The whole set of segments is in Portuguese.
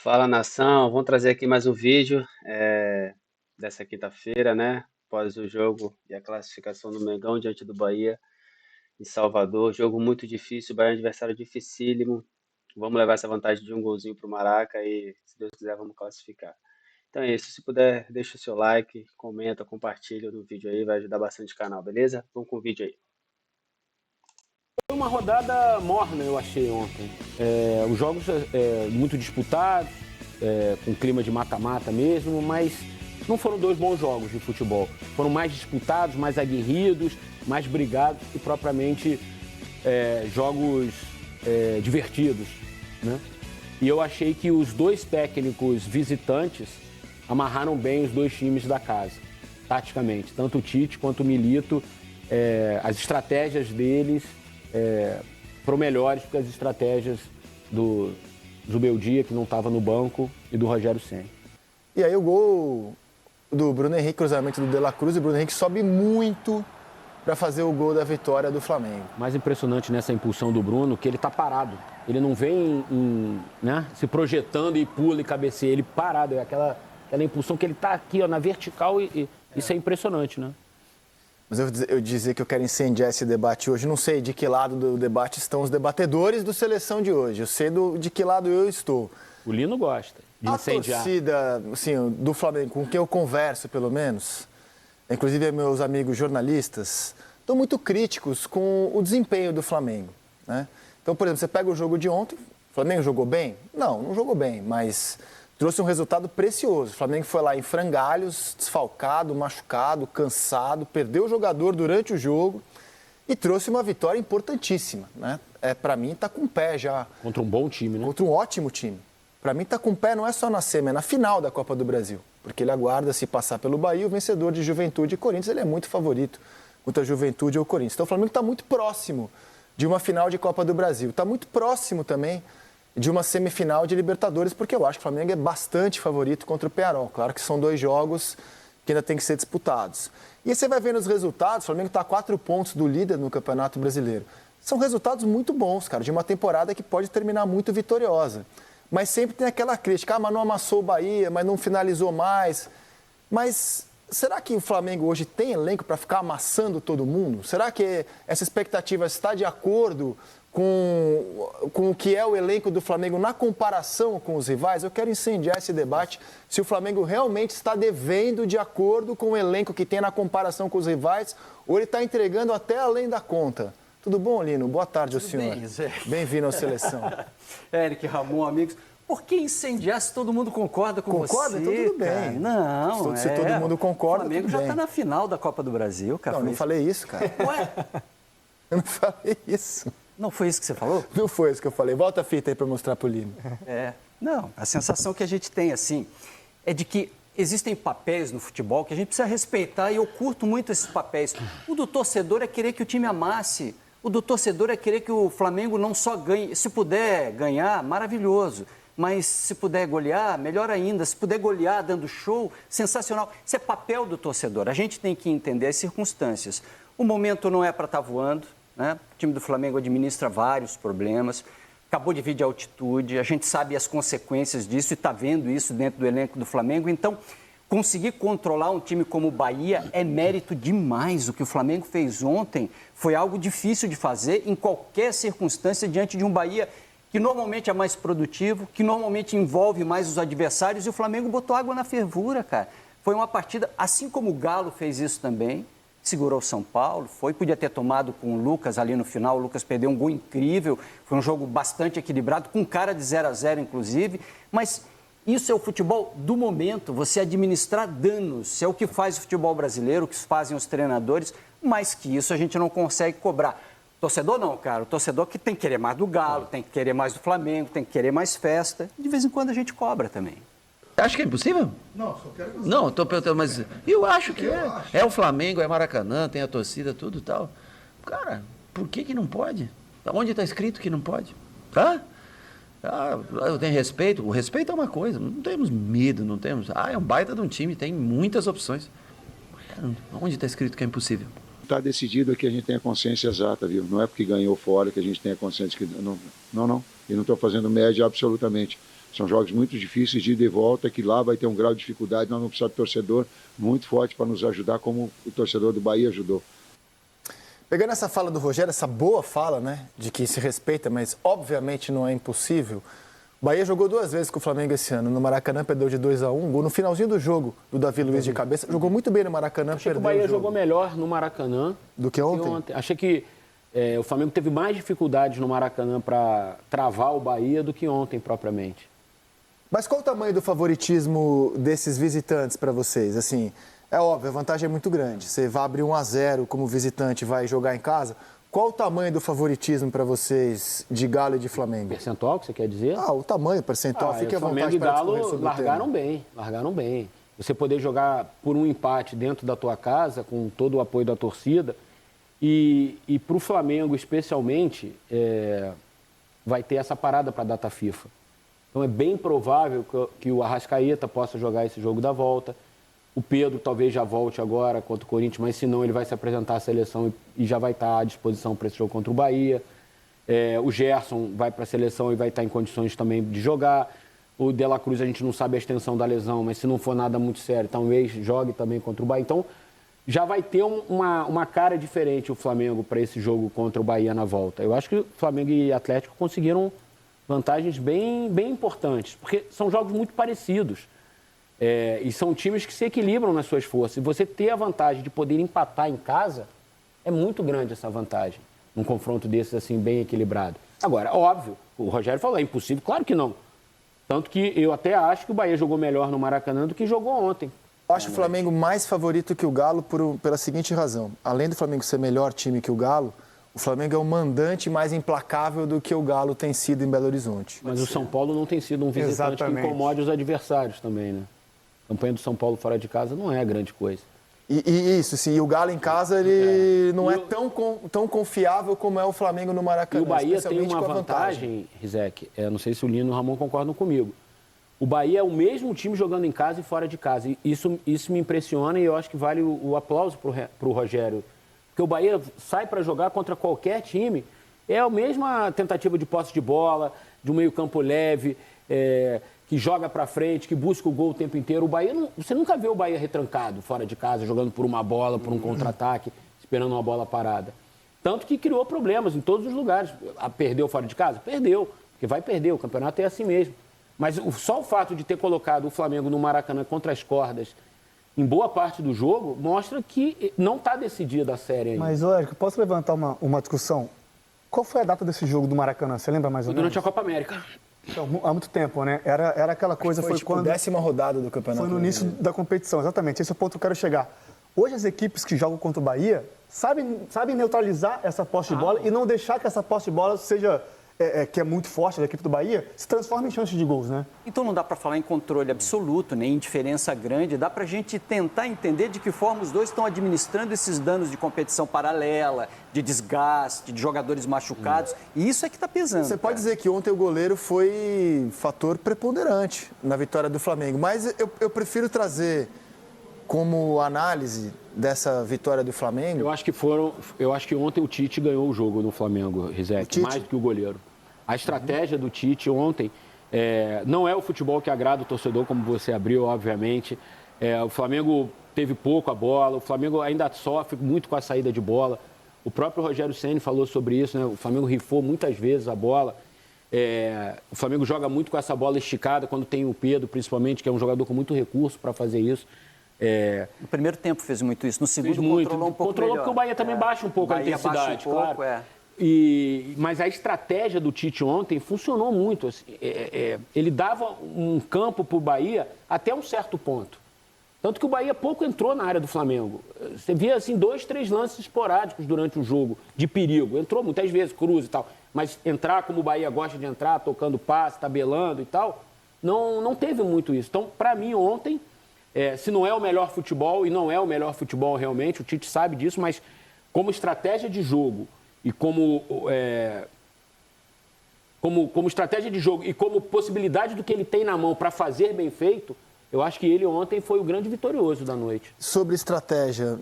Fala nação, vamos trazer aqui mais um vídeo dessa quinta-feira, né? Após o jogo e a classificação do Mengão diante do Bahia em Salvador. Jogo muito difícil, o Bahia é um adversário dificílimo. Vamos levar essa vantagem de um golzinho pro Maraca e, se Deus quiser, vamos classificar. Então é isso, se puder, deixa o seu like, comenta, compartilha no vídeo aí, vai ajudar bastante o canal, beleza? Vamos com o vídeo aí. Foi uma rodada morna, eu achei, ontem. Os jogos muito disputados, com clima de mata-mata mesmo, mas não foram dois bons jogos de futebol. Foram mais disputados, mais aguerridos, mais brigados e propriamente jogos divertidos, né? E eu achei que os dois técnicos visitantes amarraram bem os dois times da casa, taticamente. Tanto o Tite quanto o Milito, as estratégias deles foram melhores do que as estratégias do Zubeldia, que não estava no banco, e do Rogério Ceni. E aí o gol do Bruno Henrique, cruzamento do De La Cruz, e o Bruno Henrique sobe muito para fazer o gol da vitória do Flamengo. Mais impressionante nessa impulsão do Bruno, que ele está parado. Ele não vem se projetando e pula e cabeceia, ele parado. É aquela impulsão que ele está aqui, ó, na vertical, e isso é impressionante, né? Mas eu dizer que eu quero incendiar esse debate hoje. Não sei de que lado do debate estão os debatedores do Seleção de hoje. Eu sei de que lado eu estou. O Lino gosta de incendiar. A torcida, assim, do Flamengo, com quem eu converso, pelo menos, inclusive meus amigos jornalistas, estão muito críticos com o desempenho do Flamengo, né? Então, por exemplo, você pega o jogo de ontem, o Flamengo jogou bem? Não jogou bem, mas trouxe um resultado precioso. O Flamengo foi lá em frangalhos, desfalcado, machucado, cansado, perdeu o jogador durante o jogo e trouxe uma vitória importantíssima, né? Para mim, está com o pé já. Contra um bom time, né? Contra um ótimo time. Para mim, está com o pé não é só na semi, é na final da Copa do Brasil. Porque ele aguarda, se passar pelo Bahia, o vencedor de Juventude e Corinthians, ele é muito favorito contra a Juventude ou Corinthians. Então, o Flamengo está muito próximo de uma final de Copa do Brasil. Está muito próximo também de uma semifinal de Libertadores, porque eu acho que o Flamengo é bastante favorito contra o Peñarol. Claro que são dois jogos que ainda têm que ser disputados. E aí você vai vendo os resultados, o Flamengo está a 4 pontos do líder no Campeonato Brasileiro. São resultados muito bons, cara, de uma temporada que pode terminar muito vitoriosa. Mas sempre tem aquela crítica, mas não amassou o Bahia, mas não finalizou mais. Mas será que o Flamengo hoje tem elenco para ficar amassando todo mundo? Será que essa expectativa está de acordo com o que é o elenco do Flamengo na comparação com os rivais? Eu quero incendiar esse debate se o Flamengo realmente está devendo de acordo com o elenco que tem na comparação com os rivais ou ele está entregando até além da conta. Tudo bom, Lino? Boa tarde ao senhor. Bem-vindo à Seleção. Eric, Ramon, amigos. Por que incendiar se todo mundo concorda com você? Concorda? Então tudo bem. Não, se todo mundo concorda, o Flamengo já está na final da Copa do Brasil, cara. Não falei isso, cara. Ué? Eu não falei isso. Não foi isso que você falou? Não foi isso que eu falei. Volta a fita aí para mostrar pro Lino. Não, a sensação que a gente tem, assim, é de que existem papéis no futebol que a gente precisa respeitar e eu curto muito esses papéis. O do torcedor é querer que o time amasse. O do torcedor é querer que o Flamengo não só ganhe. Se puder ganhar, maravilhoso. Mas se puder golear, melhor ainda. Se puder golear dando show, sensacional. Isso é papel do torcedor. A gente tem que entender as circunstâncias. O momento não é para estar voando, né? O time do Flamengo administra vários problemas. Acabou de vir de altitude. A gente sabe as consequências disso e está vendo isso dentro do elenco do Flamengo. Então, conseguir controlar um time como o Bahia é mérito demais. O que o Flamengo fez ontem foi algo difícil de fazer em qualquer circunstância diante de um Bahia que normalmente é mais produtivo, que normalmente envolve mais os adversários, e o Flamengo botou água na fervura, cara. Foi uma partida, assim como o Galo fez isso também, segurou o São Paulo, podia ter tomado com o Lucas ali no final, o Lucas perdeu um gol incrível, foi um jogo bastante equilibrado, com cara de 0-0 inclusive, mas isso é o futebol do momento, você administrar danos, é o que faz o futebol brasileiro, o que fazem os treinadores, mais que isso a gente não consegue cobrar. Torcedor não, cara. O torcedor que tem que querer mais do Galo, tem que querer mais do Flamengo, tem que querer mais festa. De vez em quando a gente cobra também. Acho que é impossível? Não, só quero que você... Não, estou perguntando, mas eu acho que é. É o Flamengo, é Maracanã, tem a torcida, tudo e tal. Cara, por que não pode? Onde está escrito que não pode? Eu tenho respeito. O respeito é uma coisa. Não temos medo, não temos... é um baita de um time, tem muitas opções. Onde está escrito que é impossível? Está decidido que a gente tenha consciência exata, viu? Não é porque ganhou fora que a gente tenha consciência que... Não. E não estou fazendo média absolutamente. São jogos muito difíceis de ida e volta, que lá vai ter um grau de dificuldade, nós vamos precisar de torcedor muito forte para nos ajudar, como o torcedor do Bahia ajudou. Pegando essa fala do Rogério, essa boa fala, né, de que se respeita, mas obviamente não é impossível. O Bahia jogou 2 vezes com o Flamengo esse ano. No Maracanã perdeu de 2-1, gol no finalzinho do jogo do Davi Luiz de cabeça. Jogou muito bem no Maracanã, Achei que perdeu o Bahia o jogo. jogou melhor no Maracanã Do que ontem? Achei que o Flamengo teve mais dificuldades no Maracanã para travar o Bahia do que ontem, propriamente. Mas qual o tamanho do favoritismo desses visitantes para vocês? Assim, é óbvio, a vantagem é muito grande. Você vai abrir 1-0 como visitante e vai jogar em casa. Qual o tamanho do favoritismo para vocês de Galo e de Flamengo? Percentual, que você quer dizer? O tamanho, percentual, fique à Flamengo vontade e para discorrer Galo sobre largaram o tema. bem, largaram bem. Você poder jogar por um empate dentro da tua casa, com todo o apoio da torcida, e para o Flamengo, especialmente, vai ter essa parada para a data FIFA. Então é bem provável que o Arrascaeta possa jogar esse jogo da volta. O Pedro talvez já volte agora contra o Corinthians, mas se não, ele vai se apresentar à seleção e já vai estar à disposição para esse jogo contra o Bahia. O Gerson vai para a seleção e vai estar em condições também de jogar. O De La Cruz, a gente não sabe a extensão da lesão, mas se não for nada muito sério, talvez jogue também contra o Bahia. Então, já vai ter uma cara diferente o Flamengo para esse jogo contra o Bahia na volta. Eu acho que o Flamengo e Atlético conseguiram vantagens bem, bem importantes, porque são jogos muito parecidos. E são times que se equilibram nas suas forças. E você ter a vantagem de poder empatar em casa, é muito grande essa vantagem, num confronto desses assim, bem equilibrado. Agora, óbvio, o Rogério falou, é impossível, claro que não. Tanto que eu até acho que o Bahia jogou melhor no Maracanã do que jogou ontem. Eu acho o Flamengo mais favorito que o Galo pela seguinte razão. Além do Flamengo ser melhor time que o Galo, o Flamengo é um mandante mais implacável do que o Galo tem sido em Belo Horizonte. Mas o São Paulo não tem sido um visitante que incomode os adversários também, né? A campanha do São Paulo fora de casa não é grande coisa. E isso, sim. E o Galo em casa, ele não é tão confiável como é o Flamengo no Maracanã. E o Bahia tem uma vantagem, Rizek, não sei se o Lino e o Ramon concordam comigo. O Bahia é o mesmo time jogando em casa e fora de casa. E isso me impressiona e eu acho que vale o aplauso para o Rogério. Porque o Bahia sai para jogar contra qualquer time, é a mesma tentativa de posse de bola, de um meio-campo leve, que joga para frente, que busca o gol o tempo inteiro. O Bahia, você nunca vê o Bahia retrancado fora de casa, jogando por uma bola, por um contra-ataque, esperando uma bola parada. Tanto que criou problemas em todos os lugares. Perdeu fora de casa? Perdeu, porque vai perder, o campeonato é assim mesmo. Mas só o fato de ter colocado o Flamengo no Maracanã contra as cordas em boa parte do jogo mostra que não está decidida a série ainda. Mas, Érico, posso levantar uma discussão? Qual foi a data desse jogo do Maracanã? Você lembra mais ou menos? Durante a Copa América. Então, há muito tempo, né? Era aquela coisa, foi tipo quando... 10ª rodada do campeonato. Foi no início da competição, exatamente. Esse é o ponto que eu quero chegar. Hoje as equipes que jogam contra o Bahia sabem neutralizar essa posse de bola e não deixar que essa posse de bola seja... que é muito forte da equipe do Bahia, se transforma em chances de gols, né? Então não dá para falar em controle absoluto, nem em diferença grande. Dá para a gente tentar entender de que forma os dois estão administrando esses danos de competição paralela, de desgaste, de jogadores machucados. E isso é que está pesando. Você pode dizer que ontem o goleiro foi fator preponderante na vitória do Flamengo. Mas eu prefiro trazer como análise dessa vitória do Flamengo. Eu acho que ontem o Tite ganhou o jogo no Flamengo, Rizek, mais do que o goleiro. A estratégia do Tite ontem não é o futebol que agrada o torcedor, como você abriu, obviamente. O Flamengo teve pouco a bola, o Flamengo ainda sofre muito com a saída de bola. O próprio Rogério Ceni falou sobre isso, né? O Flamengo rifou muitas vezes a bola. O Flamengo joga muito com essa bola esticada, quando tem o Pedro, principalmente, que é um jogador com muito recurso para fazer isso. No primeiro tempo fez muito isso, no segundo controlou um pouco Controlou melhor. porque o Bahia também baixa um pouco a intensidade, claro. Mas a estratégia do Tite ontem funcionou muito. Assim, ele dava um campo para o Bahia até um certo ponto. Tanto que o Bahia pouco entrou na área do Flamengo. Você via assim 2, 3 lances esporádicos durante o jogo, de perigo. Entrou muitas vezes, cruz e tal. Mas entrar como o Bahia gosta de entrar, tocando passe, tabelando e tal, não teve muito isso. Então, para mim, ontem... se não é o melhor futebol, e não é o melhor futebol realmente, o Tite sabe disso, mas como estratégia de jogo e como estratégia de jogo e como possibilidade do que ele tem na mão para fazer bem feito, eu acho que ele ontem foi o grande vitorioso da noite. Sobre estratégia,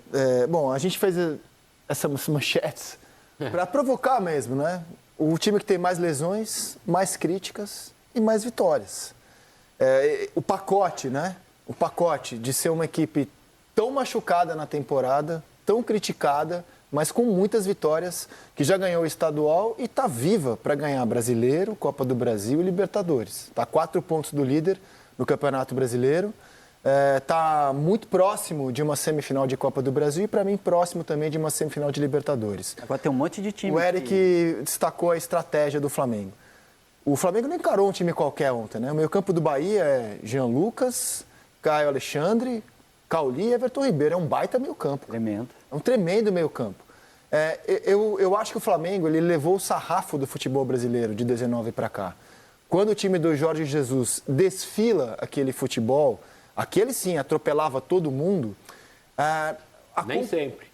a gente fez essas manchetes para provocar mesmo, né? O time que tem mais lesões, mais críticas e mais vitórias. o pacote, né? O pacote de ser uma equipe tão machucada na temporada, tão criticada, mas com muitas vitórias, que já ganhou o estadual e está viva para ganhar Brasileiro, Copa do Brasil e Libertadores. Está a 4 pontos do líder no Campeonato Brasileiro. Está muito próximo de uma semifinal de Copa do Brasil e, para mim, próximo também de uma semifinal de Libertadores. Agora tem um monte de time. O Eric destacou a estratégia do Flamengo. O Flamengo não encarou um time qualquer ontem, né? O meio-campo do Bahia é Jean Lucas, Caio Alexandre, Cauli e Everton Ribeiro. É um baita meio-campo. Tremendo. É um tremendo meio-campo. Eu acho que o Flamengo ele levou o sarrafo do futebol brasileiro de 19 para cá. Quando o time do Jorge Jesus desfila aquele futebol, aquele sim atropelava todo mundo. Nem sempre.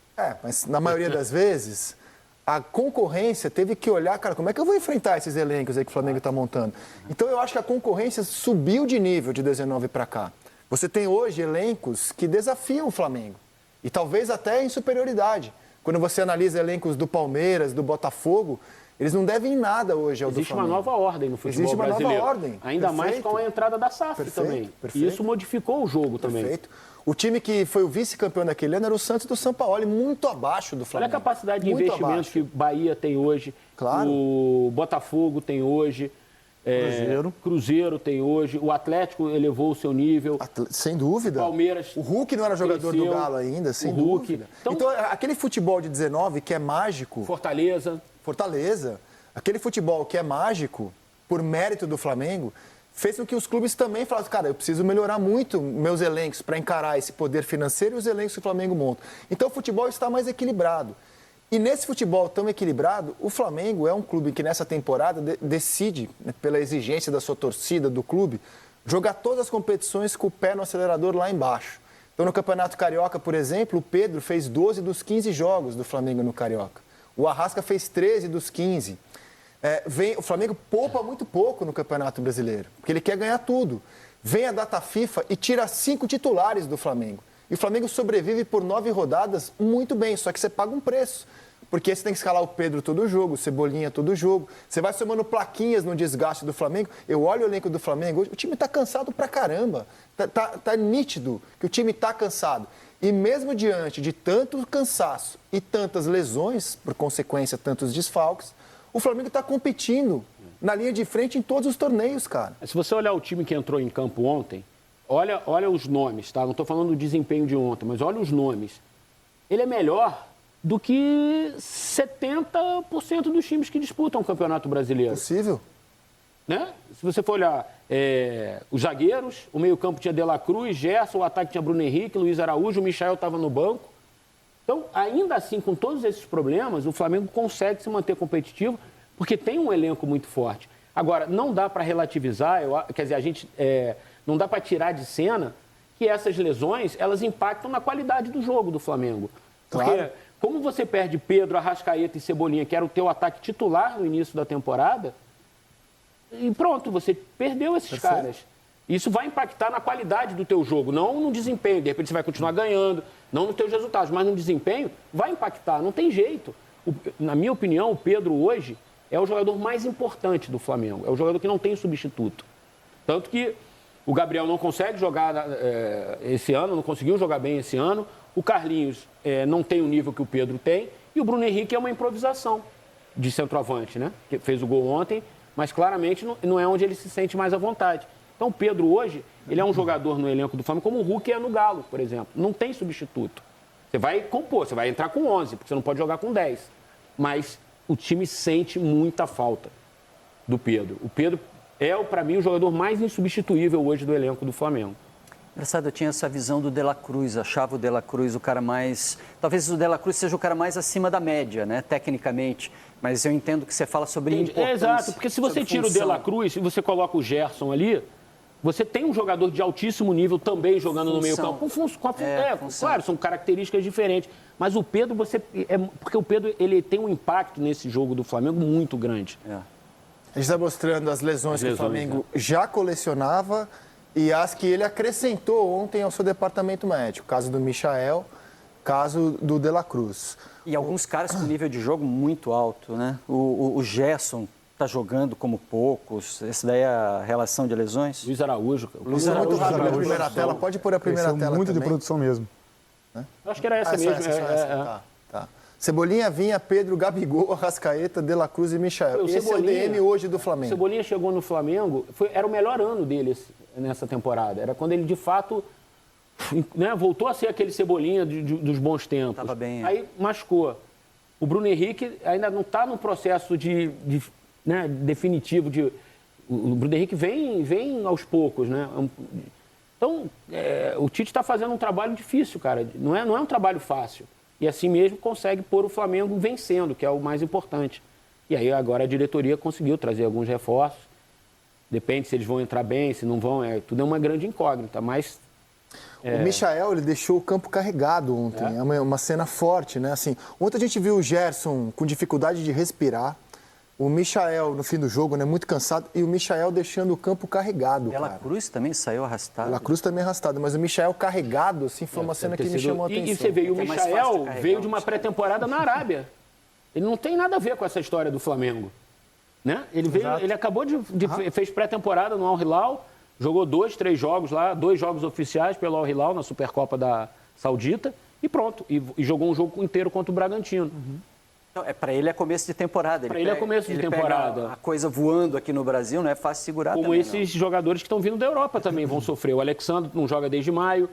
Mas na maioria das vezes, a concorrência teve que olhar, cara, como é que eu vou enfrentar esses elencos aí que o Flamengo está montando? Então eu acho que a concorrência subiu de nível de 19 para cá. Você tem hoje elencos que desafiam o Flamengo. E talvez até em superioridade. Quando você analisa elencos do Palmeiras, do Botafogo, eles não devem nada hoje ao do Flamengo. Existe uma nova ordem no futebol brasileiro. Existe uma nova ordem. Ainda mais com a entrada da SAF também. E isso modificou o jogo também. Perfeito. O time que foi o vice-campeão daquele ano era o Santos do Sampaoli, muito abaixo do Flamengo. Olha a capacidade de investimento que Bahia tem hoje, claro. O Botafogo tem hoje, Cruzeiro tem hoje, o Atlético elevou o seu nível. Sem dúvida. Palmeiras. O Hulk não era jogador do Galo ainda, sem dúvida. Então, aquele futebol de 19 que é mágico. Fortaleza. Aquele futebol que é mágico, por mérito do Flamengo, fez com que os clubes também falassem, cara, eu preciso melhorar muito meus elencos para encarar esse poder financeiro e os elencos que o Flamengo monta. Então o futebol está mais equilibrado. E nesse futebol tão equilibrado, o Flamengo é um clube que nessa temporada decide, né, pela exigência da sua torcida, do clube, jogar todas as competições com o pé no acelerador lá embaixo. Então no Campeonato Carioca, por exemplo, o Pedro fez 12 dos 15 jogos do Flamengo no Carioca. O Arrasca fez 13 dos 15. O Flamengo poupa muito pouco no Campeonato Brasileiro, porque ele quer ganhar tudo. Vem a data FIFA e tira 5 titulares do Flamengo. E o Flamengo sobrevive por 9 rodadas muito bem, só que você paga um preço. Porque você tem que escalar o Pedro todo jogo, o Cebolinha todo jogo. Você vai somando plaquinhas no desgaste do Flamengo. Eu olho o elenco do Flamengo hoje, o time está cansado pra caramba. Tá nítido que o time está cansado. E mesmo diante de tanto cansaço e tantas lesões, por consequência, tantos desfalques, o Flamengo está competindo na linha de frente em todos os torneios, cara. Se você olhar o time que entrou em campo ontem, olha os nomes, tá? Não estou falando do desempenho de ontem, mas olha os nomes. Ele é melhor do que 70% dos times que disputam o Campeonato Brasileiro. Possível. Né? Se você for olhar os zagueiros, o meio-campo tinha De La Cruz, Gerson, o ataque tinha Bruno Henrique, Luiz Araújo, o Michael estava no banco. Então, ainda assim, com todos esses problemas, o Flamengo consegue se manter competitivo porque tem um elenco muito forte. Agora, não dá para relativizar, quer dizer, não dá para tirar de cena que essas lesões, elas impactam na qualidade do jogo do Flamengo. Porque Claro. como você perde Pedro, Arrascaeta e Cebolinha, que era o teu ataque titular no início da temporada, e pronto, você perdeu esses caras. Isso vai impactar na qualidade do teu jogo, não no desempenho. De repente você vai continuar ganhando, não nos teus resultados, mas no desempenho vai impactar, não tem jeito. Na minha opinião, o Pedro hoje é o jogador mais importante do Flamengo. É o jogador que não tem substituto. Tanto que o Gabriel não consegue jogar esse ano, não conseguiu jogar bem esse ano. O Carlinhos não tem o nível que o Pedro tem. E o Bruno Henrique é uma improvisação de centroavante, né? Que fez o gol ontem, mas claramente não é onde ele se sente mais à vontade. Então, o Pedro hoje, ele é um jogador no elenco do Flamengo, como o Hulk é no Galo, por exemplo. Não tem substituto. Você vai compor, você vai entrar com 11, porque você não pode jogar com 10. Mas o time sente muita falta do Pedro. O Pedro é, para mim, o jogador mais insubstituível hoje do elenco do Flamengo. Engraçado, eu tinha essa visão do De La Cruz, achava o De La Cruz o cara mais... Talvez o De La Cruz seja o cara mais acima da média, né, tecnicamente. Mas eu entendo que você fala sobre importância. Exato, porque se você tira o De La Cruz e você coloca o Gerson ali, você tem um jogador de altíssimo nível também jogando no meio-campo. Claro, são características diferentes. Mas o Pedro, porque o Pedro ele tem um impacto nesse jogo do Flamengo muito grande. A gente está mostrando as lesões que o Flamengo já colecionava e as que ele acrescentou ontem ao seu departamento médico. Caso do Michael, caso do De La Cruz. E alguns caras com nível de jogo muito alto, né? O Gerson está jogando como poucos? Essa daí é a relação de lesões? Luiz Araújo. Luiz Araújo, a primeira tela, pode pôr a primeira Cresceu tela muito também. de produção mesmo. Eu acho que era essa Só mesmo. só essa. Tá. Cebolinha, Vinha, Pedro, Gabigol, Arrascaeta, De La Cruz e Michael. Esse é o DM hoje do O Flamengo. Cebolinha chegou no Flamengo, era o melhor ano dele nessa temporada. Era quando ele, de fato, né, voltou a ser aquele Cebolinha dos bons tempos. Tava bem. Aí machucou. O Bruno Henrique ainda não está no processo né, definitivo. O Bruno Henrique vem aos poucos, né? Então, o Tite está fazendo um trabalho difícil, cara. Não é um trabalho fácil. E assim mesmo consegue pôr o Flamengo vencendo, que é o mais importante. E aí agora a diretoria conseguiu trazer alguns reforços. Depende se eles vão entrar bem, se não vão. Tudo é uma grande incógnita, mas... O Michael, ele deixou o campo carregado ontem. É uma cena forte, né? Assim, ontem a gente viu o Gerson com dificuldade de respirar. O Michael, no fim do jogo, né, muito cansado. E o Michael deixando o campo carregado, Dela cara. Cruz também saiu arrastado. Dela Cruz também arrastado. Mas o Michael carregado, assim, foi uma cena que me chamou a atenção. E você vê, o É mais fácil de Michael carregar veio o de uma Michael. pré-temporada na Arábia. Ele não tem nada a ver com essa história do Flamengo. Né? Ele acabou fez pré-temporada no Al Hilal, jogou 2, 3 jogos lá, 2 jogos oficiais pelo Al Hilal na Supercopa da Saudita e pronto. E jogou um jogo inteiro contra o Bragantino. Então, para ele é começo de temporada. Para ele é começo de temporada. Pega a coisa voando aqui no Brasil, não é fácil segurar Como também, esses jogadores que estão vindo da Europa também vão sofrer. O Alexandre não joga desde maio.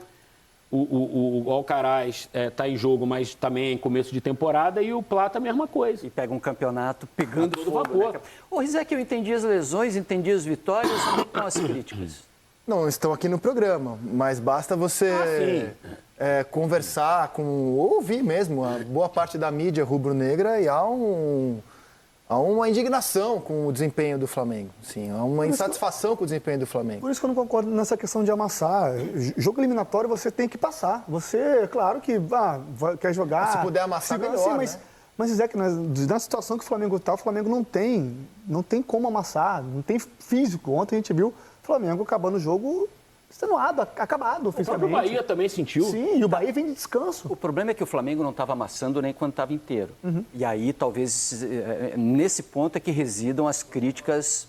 O Alcaraz está em jogo, mas também em começo de temporada. E o Plata, a mesma coisa. E pega um campeonato pegando todo fogo. vapor. Né? Ô, Rizek, eu entendi as lesões, entendi as vitórias, onde estão as críticas? Não estão aqui no programa, mas basta você conversar ou ouvir mesmo a boa parte da mídia rubro-negra e há uma indignação com o desempenho do Flamengo. Sim, há uma insatisfação com o desempenho do Flamengo. Por isso que eu não concordo nessa questão de amassar. Jogo eliminatório você tem que passar. Você, claro que quer jogar... Se puder amassar, melhor, sim, mas, né? Mas, Zé, na situação que o Flamengo está, o Flamengo não tem como amassar, não tem físico. Ontem a gente viu o Flamengo acabando o jogo extenuado, acabado O fisicamente. próprio Bahia também sentiu. Sim, e o Bahia vem de descanso. O problema é que o Flamengo não estava amassando nem quando estava inteiro. E aí, talvez, nesse ponto é que residam as críticas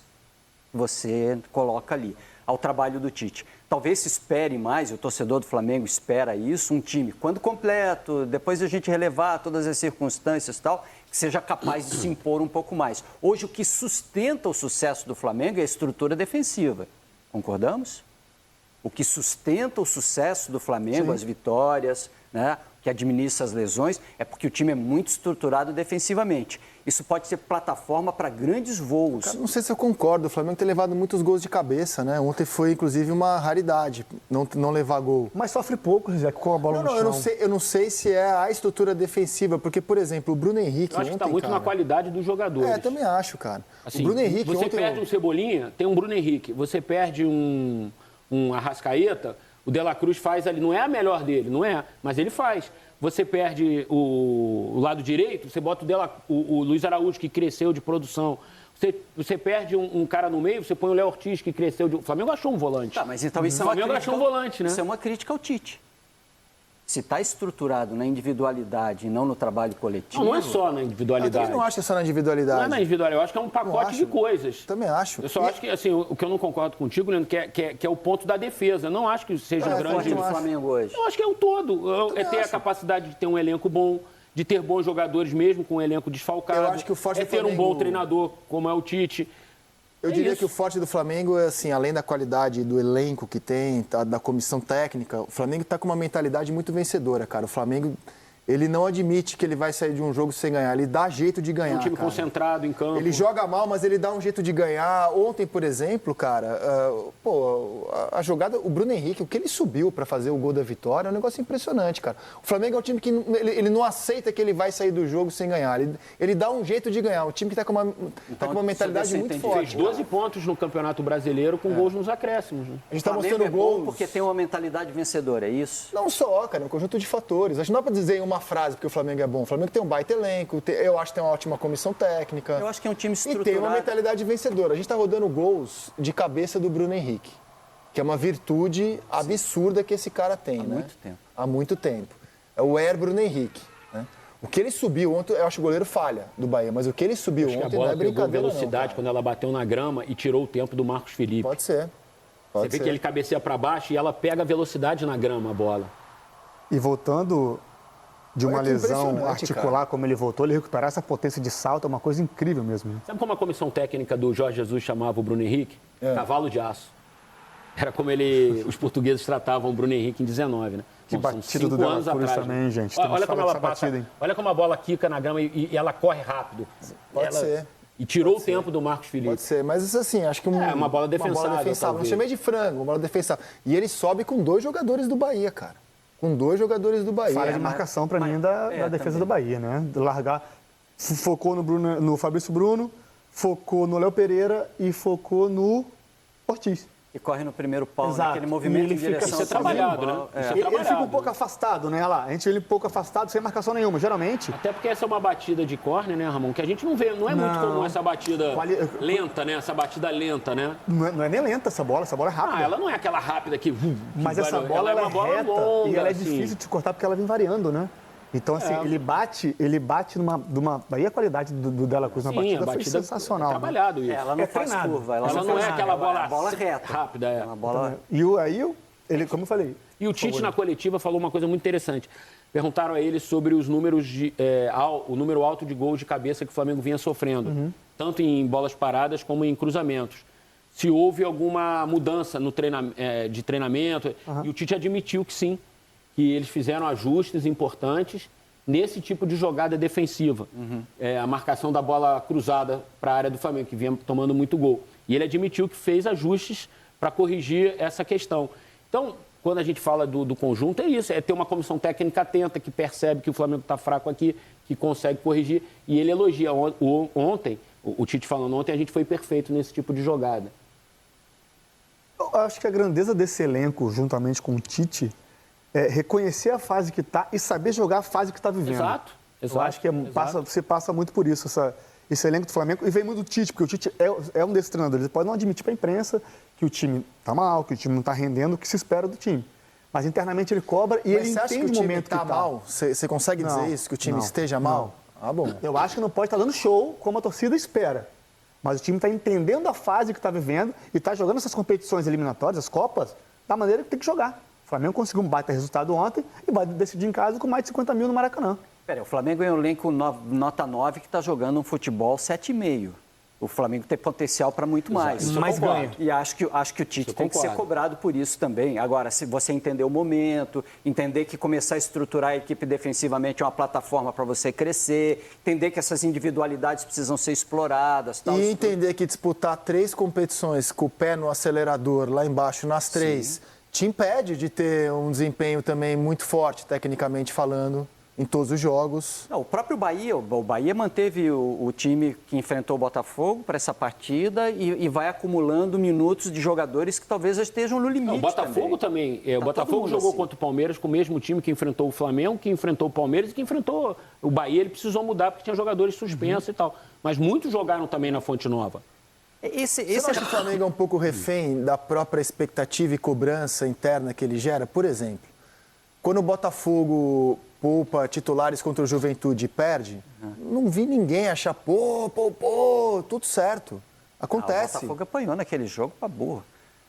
que você coloca ali ao trabalho do Tite. Talvez se espere mais, o torcedor do Flamengo espera isso, um time, quando completo, depois a gente relevar todas as circunstâncias e tal, que seja capaz de se impor um pouco mais. Hoje, o que sustenta o sucesso do Flamengo é a estrutura defensiva. Concordamos? O que sustenta o sucesso do Flamengo, as vitórias, né, que administra as lesões, é porque o time é muito estruturado defensivamente. Isso pode ser plataforma para grandes voos. Cara, não sei se eu concordo. O Flamengo tem levado muitos gols de cabeça, né? Ontem foi, inclusive, uma raridade não levar gol. Mas sofre pouco, Zé, com a bola no chão. Eu não sei se é a estrutura defensiva, porque, por exemplo, o Bruno Henrique Eu acho que está ontem, muito cara, na qualidade dos jogadores. também acho, cara. Assim, o Bruno Henrique você ontem... perde um Cebolinha, tem um Bruno Henrique. Você perde um Arrascaeta, o De La Cruz faz ali. Não é a melhor dele, não é, mas ele faz. Você perde o lado direito, você bota o Luiz Araújo, que cresceu de produção. Você perde um cara no meio, você põe o Léo Ortiz, que cresceu de... O Flamengo achou um volante. Tá, mas então isso O Flamengo achou um volante, né? Isso é uma crítica ao Tite. Se está estruturado na individualidade e não no trabalho coletivo... Não é só na Eu individualidade. não acho que é só na individualidade. Não é na individualidade, eu acho que é um pacote de coisas. Também acho. Eu só acho que, assim, o que eu não concordo contigo, Leandro, que é o ponto da defesa. Eu não acho que seja um o grande... forte do Flamengo hoje. Eu acho que é o todo. É ter a capacidade de ter um elenco bom, de ter bons jogadores mesmo com um elenco desfalcado. Eu acho que o forte é do ter um Flamengo- bom treinador, como é o Tite. Eu diria isso. que o forte do Flamengo é, assim, além da qualidade do elenco que tem, da comissão técnica, o Flamengo está com uma mentalidade muito vencedora, cara. O Flamengo, ele não admite que ele vai sair de um jogo sem ganhar, ele dá jeito de ganhar, É um time cara. concentrado em campo. Ele joga mal, mas ele dá um jeito de ganhar. Ontem, por exemplo, cara, a jogada, o Bruno Henrique, o que ele subiu para fazer o gol da vitória é um negócio impressionante, cara. O Flamengo é um time que ele não aceita que ele vai sair do jogo sem ganhar. Ele dá um jeito de ganhar. Um time que está com uma mentalidade você muito entende. forte. Fez 12 pontos no Campeonato Brasileiro com gols nos acréscimos. Né? A gente está O Flamengo mostrando é bom gols. porque tem uma mentalidade vencedora, é isso? Não só, cara, é um conjunto de fatores. Acho que não dá para dizer em uma frase porque o Flamengo é bom. O Flamengo tem um baita elenco, eu acho que tem uma ótima comissão técnica. Eu acho que é um time E tem uma estruturado. mentalidade vencedora. A gente está rodando gols de cabeça do Bruno Henrique, que é uma virtude absurda que esse cara tem, né? muito tempo. Há muito tempo. É o Bruno Henrique. Né? O que ele subiu ontem, eu acho que o goleiro falha do Bahia, mas o que ele subiu Acho que a ontem bola não é pegou brincadeira velocidade não, quando ela bateu na grama e tirou o tempo do Marcos Felipe. Pode ser. Você vê que ele cabeceia para baixo e ela pega a velocidade na grama, a bola. E voltando de uma Olha que lesão impressionante, articular, cara. como ele voltou, ele recuperar essa potência de salto é uma coisa incrível mesmo. Sabe como a comissão técnica do Jorge Jesus chamava o Bruno Henrique? Cavalo de aço. Era como os portugueses tratavam o Bruno Henrique em 19, né? Que Bom, são batida do 5 Dela anos Cruz atrás. também, né? gente. Olha, Temos que como falar ela dessa passa, batida, hein? olha como a bola quica na grama e ela corre rápido. Pode ser. E tirou o tempo do Marcos Felipe. Pode ser, mas isso assim, acho que uma bola defensável, Não talvez. chamei de frango, uma bola defensável. E ele sobe com 2 jogadores do Bahia, cara. Com 2 jogadores do Bahia. Falha de marcação para mim da defesa também. do Bahia, né? De largar, focou no Fabrício Bruno, focou no Léo Pereira e focou no Ortiz. Que corre no primeiro pau, Exato. naquele movimento E ele em fica- direção Isso é ao segundo trabalhado, pau. né? Isso é Ele fica um trabalhado. pouco afastado, né? Olha lá, a gente ele um pouco afastado, sem marcação nenhuma. Geralmente, Até porque essa é uma batida de córner, né, Ramon? Que a gente não vê, não é muito comum essa batida lenta, né? Essa batida lenta, né? não é nem lenta essa bola é rápida. Ah, ela não é aquela rápida que... Mas essa bola ela é uma bola reta longa, e ela é assim. difícil de cortar porque ela vem variando, né? Então, assim, ele bate numa... Aí a qualidade do Dela Cruz na Sim, batida, a batida foi sensacional. é né? trabalhado isso. Ela não É faz treinado. curva, Ela não é aquela bola reta. rápida, é. Uma bola... E ele, como eu falei, E o Tite, na coletiva, falou uma coisa muito interessante. Perguntaram a ele sobre os números o número alto de gols de cabeça que o Flamengo vinha sofrendo, tanto em bolas paradas como em cruzamentos. Se houve alguma mudança no de treinamento. E o Tite admitiu que sim, que eles fizeram ajustes importantes nesse tipo de jogada defensiva. A marcação da bola cruzada para a área do Flamengo, que vinha tomando muito gol. E ele admitiu que fez ajustes para corrigir essa questão. Então, quando a gente fala do conjunto, é isso. É ter uma comissão técnica atenta, que percebe que o Flamengo está fraco aqui, que consegue corrigir. E ele elogia. Ontem, o Tite falando ontem, a gente foi perfeito nesse tipo de jogada. eu acho que a grandeza desse elenco, juntamente com o Tite, é reconhecer a fase que está e saber jogar a fase que está vivendo. Exato. Eu acho que você passa muito por isso, esse elenco do Flamengo. E vem muito do Tite, porque o Tite é um desses treinadores. Ele pode não admitir para a imprensa que o time está mal, que o time não está rendendo o que se espera do time. Mas internamente ele cobra e Mas ele você acha que entende o o time momento está que está mal? Você consegue Não, dizer isso, que o time não, esteja mal? Ah, bom. Eu acho que não pode estar dando show como a torcida espera. Mas o time está entendendo a fase que está vivendo e está jogando essas competições eliminatórias, as Copas, da maneira que tem que jogar. O Flamengo conseguiu um baita resultado ontem e vai decidir em casa com mais de 50 mil no Maracanã. Pera, o Flamengo é um elenco nota 9 que está jogando um futebol 7,5. O Flamengo tem potencial para muito mais. Isso eu Mas concordo. ganha. E acho que o Tite tem que ser cobrado por isso também. Agora, se você entender o momento, entender que começar a estruturar a equipe defensivamente é uma plataforma para você crescer, entender que essas individualidades precisam ser exploradas. Tal, E entender que disputar 3 competições com o pé no acelerador, lá embaixo, nas 3, te impede de ter um desempenho também muito forte, tecnicamente falando, em todos os jogos. Não, o próprio Bahia, o Bahia manteve o time que enfrentou o Botafogo para essa partida e vai acumulando minutos de jogadores que talvez já estejam no limite. O Botafogo também. O Tá Botafogo todo mundo jogou assim. contra o Palmeiras com o mesmo time que enfrentou o Flamengo, que enfrentou o Palmeiras e que enfrentou o Bahia. Ele precisou mudar porque tinha jogadores suspensos e tal. Mas muitos jogaram também na Fonte Nova. Esse Você não acha que o Flamengo é um pouco refém da própria expectativa e cobrança interna que ele gera? Por exemplo, quando o Botafogo poupa titulares contra o Juventude e perde, não vi ninguém achar, pô, tudo certo. O Acontece. Botafogo apanhou naquele jogo pra burra.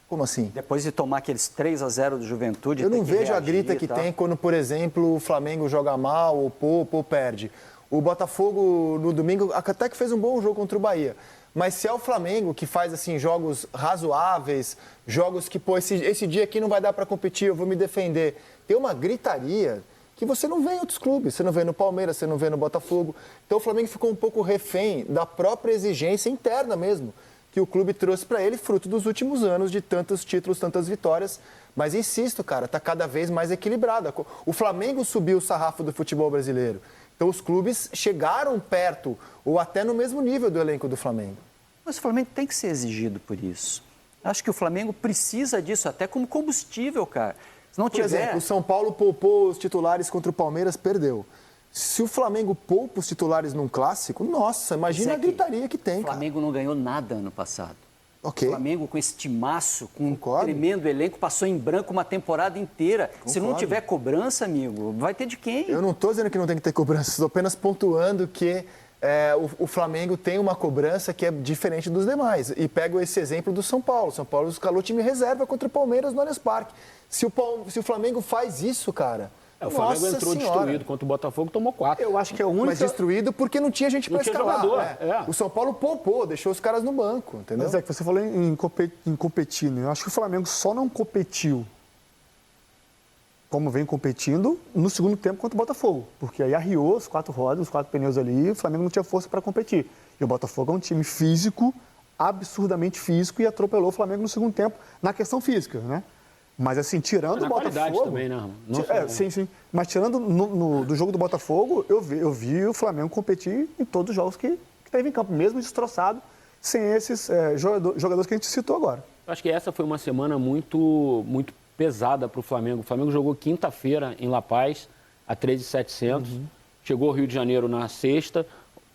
Como assim? Depois de tomar aqueles 3-0 do Juventude... Eu ter não que vejo a reagir grita e que tal. tem quando, por exemplo, o Flamengo joga mal ou poupa ou perde. O Botafogo, no domingo, até que fez um bom jogo contra o Bahia. Mas se é o Flamengo que faz assim jogos razoáveis, jogos que, pô, esse dia aqui não vai dar para competir, eu vou me defender. Tem uma gritaria que você não vê em outros clubes. Você não vê no Palmeiras, você não vê no Botafogo. Então o Flamengo ficou um pouco refém da própria exigência interna mesmo, que o clube trouxe para ele, fruto dos últimos anos de tantos títulos, tantas vitórias. Mas insisto, cara, está cada vez mais equilibrado. O Flamengo subiu o sarrafo do futebol brasileiro. Então os clubes chegaram perto ou até no mesmo nível do elenco do Flamengo. Mas o Flamengo tem que ser exigido por isso. Acho que o Flamengo precisa disso, até como combustível, cara. Se não Por tiver... exemplo, o São Paulo poupou os titulares contra o Palmeiras, perdeu. Se o Flamengo poupa os titulares num clássico, nossa, imagina a gritaria que tem, O cara. Flamengo não ganhou nada ano passado. Ok. O Flamengo com esse timaço, com Concordo. um tremendo elenco, passou em branco uma temporada inteira. Se não Concordo. tiver cobrança, amigo, vai ter de quem? Eu não estou dizendo que não tem que ter cobrança, estou apenas pontuando que o Flamengo tem uma cobrança que é diferente dos demais. E pego esse exemplo do São Paulo. São Paulo escalou time reserva contra o Palmeiras no Allianz Parque. Se o Flamengo faz isso, cara... O Flamengo nossa entrou senhora. destruído contra o Botafogo, tomou 4. Eu acho que é a única... Mas destruído porque não tinha gente Não para tinha escalar. jogador, né? O São Paulo poupou, deixou os caras no banco, entendeu? Mas é que você falou em competir, né? Eu acho que o Flamengo só não competiu como vem competindo no segundo tempo contra o Botafogo. Porque aí arriou as 4 rodas, os 4 pneus ali, e o Flamengo não tinha força para competir. E o Botafogo é um time físico, absurdamente físico, e atropelou o Flamengo no segundo tempo na questão física, né? Mas assim, tirando Na o Botafogo... qualidade também, né, Ramon? Não só- Sim. Mas tirando do jogo do Botafogo, eu vi o Flamengo competir em todos os jogos que teve em campo, mesmo destroçado, sem esses jogadores que a gente citou agora. Eu acho que essa foi uma semana muito pesada para o Flamengo. O Flamengo jogou quinta-feira em La Paz, a 13.700. Chegou ao Rio de Janeiro na sexta.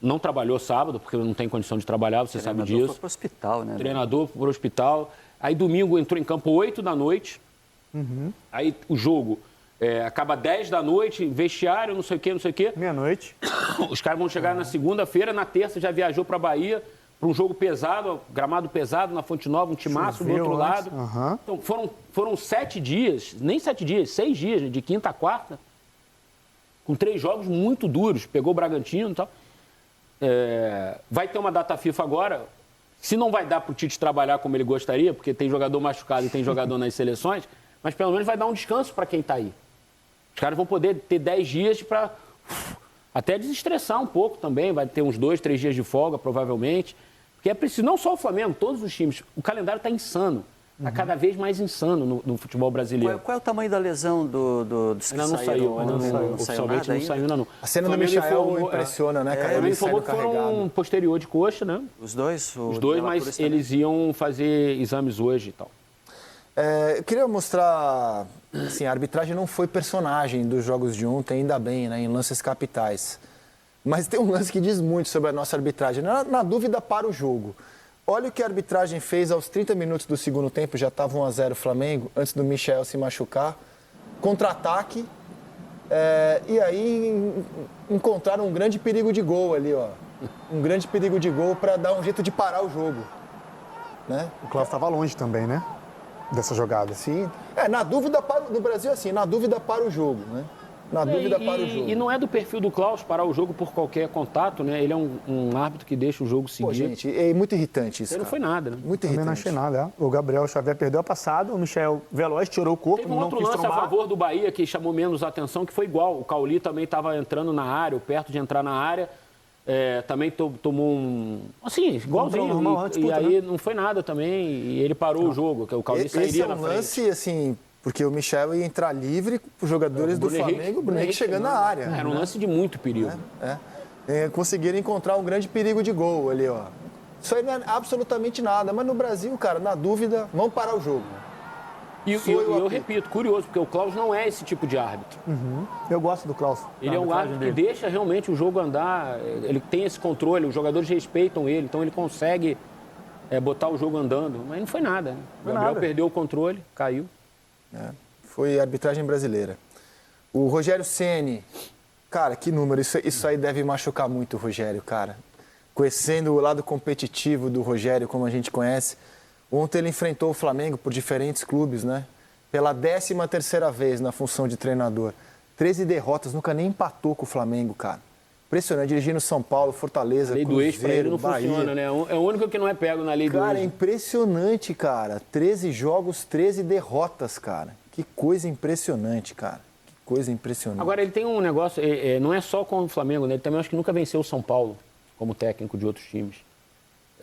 Não trabalhou sábado, porque não tem condição de trabalhar, você sabe Treinador disso. foi pro hospital, né? Treinador para o hospital. Aí domingo entrou em campo 8 da noite. Aí o jogo acaba 10 da noite, vestiário, não sei o quê. Meia-noite. Os caras vão chegar na segunda-feira, na terça já viajou para a Bahia para um jogo pesado, gramado pesado na Fonte Nova, um timaço do Choveu outro antes, lado. Então foram 7 dias, nem 7 dias, 6 dias, de quinta a quarta, com 3 jogos muito duros. Pegou o Bragantino e tal. Vai ter uma data FIFA agora. Se não vai dar para o Tite trabalhar como ele gostaria, porque tem jogador machucado e tem jogador nas seleções, mas pelo menos vai dar um descanso para quem está aí. Os caras vão poder ter 10 dias para até desestressar um pouco também. Vai ter uns 2, 3 dias de folga, provavelmente. Porque é preciso, não só o Flamengo, todos os times. O calendário está insano. Está cada vez mais insano no futebol brasileiro. Qual é o tamanho da lesão dos que Ainda não saíram? saiu, oficialmente não saiu ainda não. A cena do Flamengo Michael informou- impressiona, né, cara? Ele Ele informou que saindo foram carregado. posterior de coxa, né? Os dois? Os dois, mas eles iam fazer exames hoje e tal. Eu queria mostrar, assim, a arbitragem não foi personagem dos jogos de ontem, ainda bem, né, em lances capitais. Mas tem um lance que diz muito sobre a nossa arbitragem. Na dúvida, para o jogo. Olha o que a arbitragem fez aos 30 minutos do segundo tempo, já estava 1-0 Flamengo, antes do Michel se machucar. Contra-ataque. E aí encontraram um grande perigo de gol ali, ó. Um grande perigo de gol para dar um jeito de parar o jogo. Né? O Cláudio estava longe também, né? Dessa jogada. Sim. Na dúvida no Brasil, assim, na dúvida para o jogo, né? Na dúvida para o jogo. E não é do perfil do Klaus parar o jogo por qualquer contato, né? Ele é um árbitro que deixa o jogo seguir. Pô, gente, é muito irritante isso, Ele não cara. foi nada, né? Muito Também irritante. não achei nada. O Gabriel Xavier perdeu a passada, o Michel Veloz tirou o corpo, Teve um não outro quis lance a trombar. favor do Bahia que chamou menos atenção, que foi igual. O Cauli também estava entrando na área, ou perto de entrar na área. Também tomou um... Assim, igualzinho. normal, uma E disputa, aí não foi nada também. E ele parou o jogo, que o Cauli Esse sairia é na um frente. lance, assim, porque o Michel ia entrar livre com os jogadores do Bruno Henrique- Flamengo, o Bruno Henrique chegando na área. Era um lance de muito perigo. Conseguiram encontrar um grande perigo de gol ali, ó. Isso aí não é absolutamente nada, mas no Brasil, cara, na dúvida, vamos parar o jogo. E Foi o eu apito. repito, curioso, porque o Klaus não é esse tipo de árbitro. Eu gosto do Klaus. Ele é um árbitro que deixa realmente o jogo andar, ele tem esse controle, os jogadores respeitam ele, então ele consegue botar o jogo andando. Mas não foi nada. Né? O Gabriel nada. perdeu o controle, caiu. Foi a arbitragem brasileira. O Rogério Ceni, cara, que número. Isso aí deve machucar muito o Rogério, cara. Conhecendo o lado competitivo do Rogério, como a gente conhece. Ontem ele enfrentou o Flamengo por diferentes clubes, né? Pela 13ª vez na função de treinador. 13 derrotas, nunca nem empatou com o Flamengo, cara. Impressionante, dirigindo São Paulo, Fortaleza, A lei do ex pra ele não Bahia. funciona, né? É o único que não é pego na lei do Cara, é ex. impressionante, cara. 13 jogos, 13 derrotas, cara. Que coisa impressionante, cara. Que coisa impressionante. Agora, ele tem um negócio, não é só com o Flamengo, né? Ele também acho que nunca venceu o São Paulo como técnico de outros times.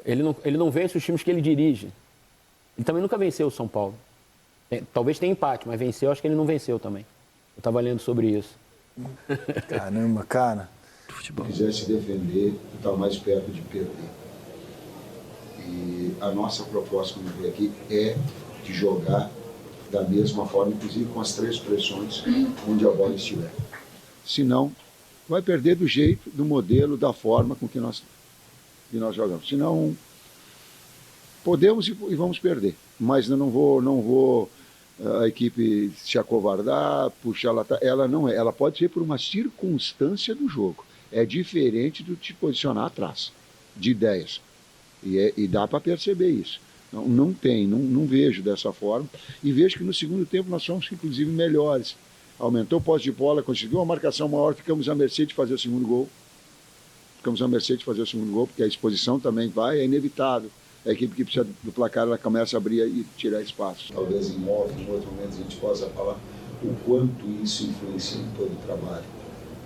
Ele não vence os times que ele dirige. Ele também nunca venceu o São Paulo. Talvez tenha empate, mas venceu, acho que ele não venceu também. Eu estava lendo sobre isso. Caramba, cara. Se quiser se defender, tu está mais perto de perder. E a nossa proposta, como eu falei aqui, é de jogar da mesma forma, inclusive com as 3 pressões onde a bola estiver. Senão, vai perder do jeito, do modelo, da forma com que nós jogamos. Senão, Podemos e vamos perder, mas eu não vou a equipe se acovardar, puxar ela não é, ela pode ser por uma circunstância do jogo. É diferente do te posicionar atrás de ideias. E dá para perceber isso. Não vejo dessa forma. E vejo que no segundo tempo nós somos, inclusive, melhores. Aumentou o posse de bola, conseguiu uma marcação maior, ficamos à mercê de fazer o segundo gol. Porque a exposição também vai, é inevitável. A equipe que precisa do placar, ela começa a abrir e tirar espaço. Talvez em off, em outro momento, a gente possa falar o quanto isso influencia em todo o trabalho.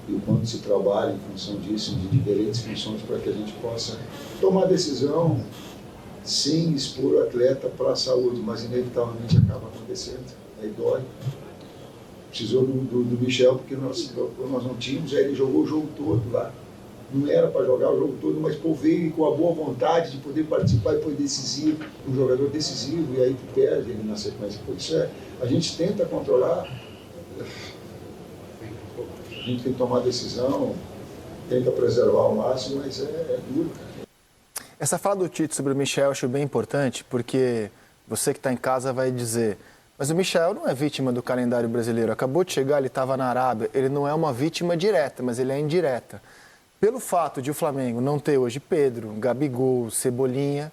E o quanto se trabalha em função disso, de diferentes funções, para que a gente possa tomar decisão sem expor o atleta para a saúde, mas inevitavelmente acaba acontecendo. Aí dói. Precisou do Michel, porque nós não tínhamos, aí ele jogou o jogo todo lá. Não era para jogar o jogo todo, mas veio com a boa vontade de poder participar e foi decisivo, um jogador decisivo, e aí tu perde ele na sequência. Por isso a gente tenta controlar, a gente tem que tomar decisão, tenta preservar ao máximo, mas é duro. Essa fala do Tite sobre o Michel eu acho bem importante, porque você que está em casa vai dizer, mas o Michel não é vítima do calendário brasileiro, acabou de chegar, ele estava na Arábia, ele não é uma vítima direta, mas ele é indireta. Pelo fato de o Flamengo não ter hoje Pedro, Gabigol, Cebolinha,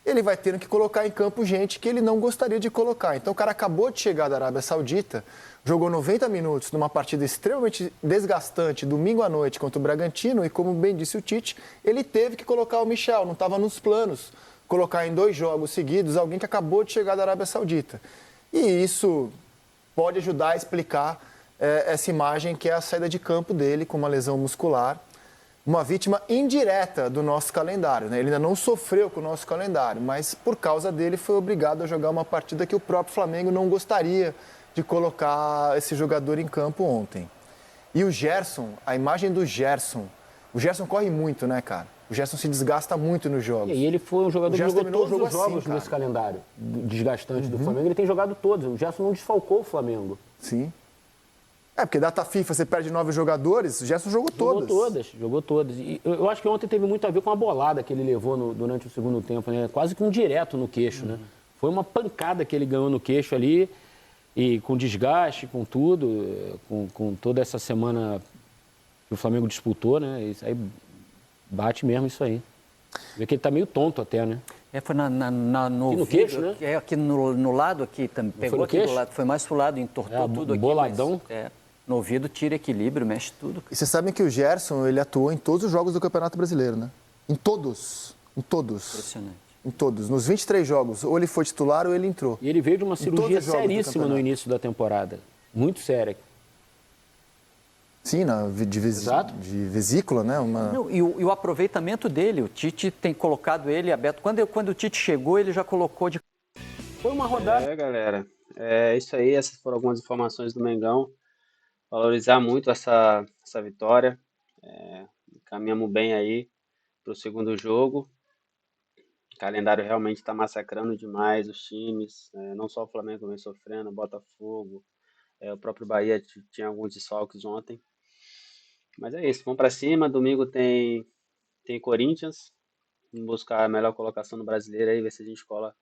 ele vai tendo que colocar em campo gente que ele não gostaria de colocar. Então o cara acabou de chegar da Arábia Saudita, jogou 90 minutos numa partida extremamente desgastante, domingo à noite contra o Bragantino, e como bem disse o Tite, ele teve que colocar o Michel, não estava nos planos colocar em 2 jogos seguidos alguém que acabou de chegar da Arábia Saudita. E isso pode ajudar a explicar essa imagem que é a saída de campo dele com uma lesão muscular. Uma vítima indireta do nosso calendário, né? Ele ainda não sofreu com o nosso calendário, mas por causa dele foi obrigado a jogar uma partida que o próprio Flamengo não gostaria de colocar esse jogador em campo ontem. E o Gerson, a imagem do Gerson, o Gerson corre muito, né, cara? O Gerson se desgasta muito nos jogos. E ele foi um jogador que jogou todos os jogos assim, nesse calendário desgastante do Flamengo. Ele tem jogado todos. O Gerson não desfalcou o Flamengo. Sim. Porque data FIFA você perde 9 jogadores, o Gerson jogou todas. Jogou todas. E eu acho que ontem teve muito a ver com a bolada que ele levou durante o segundo tempo, né? Quase que um direto no queixo, né? Foi uma pancada que ele ganhou no queixo ali, e com desgaste, com tudo, com toda essa semana que o Flamengo disputou, né? Isso aí bate mesmo isso aí. Vê que ele tá meio tonto até, né? Foi no aqui no queixo, né? Aqui no lado aqui também. Pegou aqui do lado, foi mais pro lado, entortou tudo aqui. Boladão. Mas, no ouvido tira equilíbrio, mexe tudo. E vocês sabem que o Gerson, ele atuou em todos os jogos do Campeonato Brasileiro, né? Em todos. Impressionante. Em todos. Nos 23 jogos, ou ele foi titular ou ele entrou. E ele veio de uma cirurgia seríssima no início da temporada. Muito séria. Sim, de vesícula, né? Não, e o aproveitamento dele, o Tite tem colocado ele aberto. Quando o Tite chegou, ele já colocou de... Foi uma rodada... Galera. É isso aí, essas foram algumas informações do Mengão. Valorizar muito essa vitória. Caminhamos bem aí para o segundo jogo. O calendário realmente está massacrando demais os times. Não só o Flamengo vem sofrendo, Botafogo. O próprio Bahia tinha alguns desfalques ontem. Mas é isso, vamos para cima. Domingo tem Corinthians. Vamos buscar a melhor colocação no Brasileiro aí, ver se a gente cola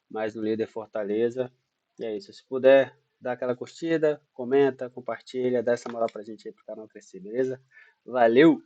mais no líder Fortaleza. E é isso, se puder, dá aquela curtida, comenta, compartilha, dá essa moral pra gente aí pro canal crescer, beleza? Valeu!